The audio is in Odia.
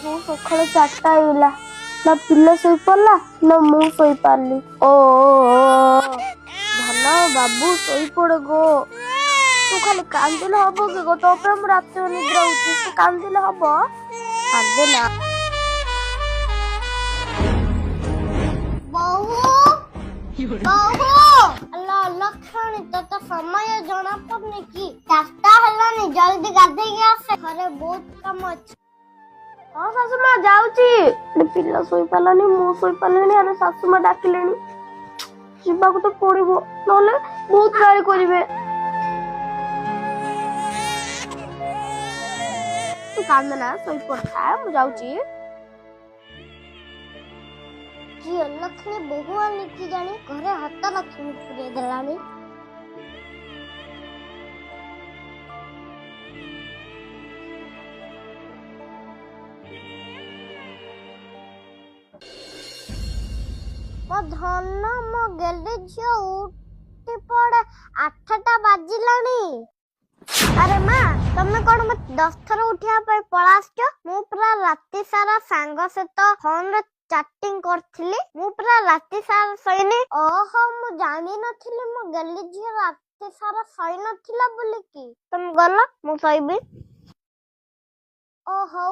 ସକାଳ 4ଟା ହେଇଗଲା ନା ପିଲା ଶୋଇପଡିଲା ନା ମୁଁ ଶୋଇପାରିଲି। ଓ ଧନ ବାବୁ ଶୋଇପଡ ଗୋ। ତୁ ଖାଲି କାନ୍ଦିଲେ ହବ କି ଗୋ? ତୋ ପାଇଁ ମୁଁ ରାତିରେ ନିଦ୍ରା ହଉଛି, ତୁ କାନ୍ଦିଲେ ହବ? କାନ୍ଦେ ନା। ଲକ୍ଷ୍ମୀ ତୋତେ ସମୟ ଜଣା ପଡୁନି କି? 4ଟା ହେଲାନି, ଜଲ୍ଦି ଗାଧେଇକି ଆସେ, ଘରେ ବହୁତ କାମ ଅଛି। ହଁ ଶାଶୁମା ଯାଉଛି। ପିଲା ଶୋଇପାରିଲାନି, ମୁଁ ଶୋଇପାରିଲିନି, ଆରେ ଶାଶୁମା ଡାକିଲେଣି, ଯିବାକୁ ତ ପଡିବ, ନହେଲେ ବହୁତ ଗାଳି କରିବେ। ତୁ କାନ୍ଦ ନା, ଶୋଇପଡା, ମୁଁ ଯାଉଛି। କିଏ ଲକ୍ଷ୍ମୀ ବୋହୁ ଆଣି କି ଜାଣି ଘରେ ହାତ ଲକ୍ଷ୍ମୀ ପୁରେଇ ଦେଲାଣି। ମୋ ଧନ, ମୋ ଗେଲି ଝିଅ ଉଠି ପଡେ, 8ଟା ବାଜିଲାଣି। ଆରେ ମା, ତମେ କଣ ମତେ 10 ଥର ଉଠିବା ପାଇଁ ପଳା ଆସିଛ? ମୁଁ ପୁରା ରାତି ସାରା ସାଙ୍ଗ ସହିତ ଫୋନରେ ଚାଟିଂ କରିଥିଲି, ମୁଁ ପୁରା ରାତି ସାରା ଶୋଇନି। ଓହୋ, ମୁଁ ଜାଣିନଥିଲି ମୋ ଗେଲି ଝିଅ ରାତି ସାରା ଶୋଇ ନଥିଲା ବୋଲିକି। ତମେ ଗଲ, ମୁଁ ଶୋଇବି। ଓ ହଉ।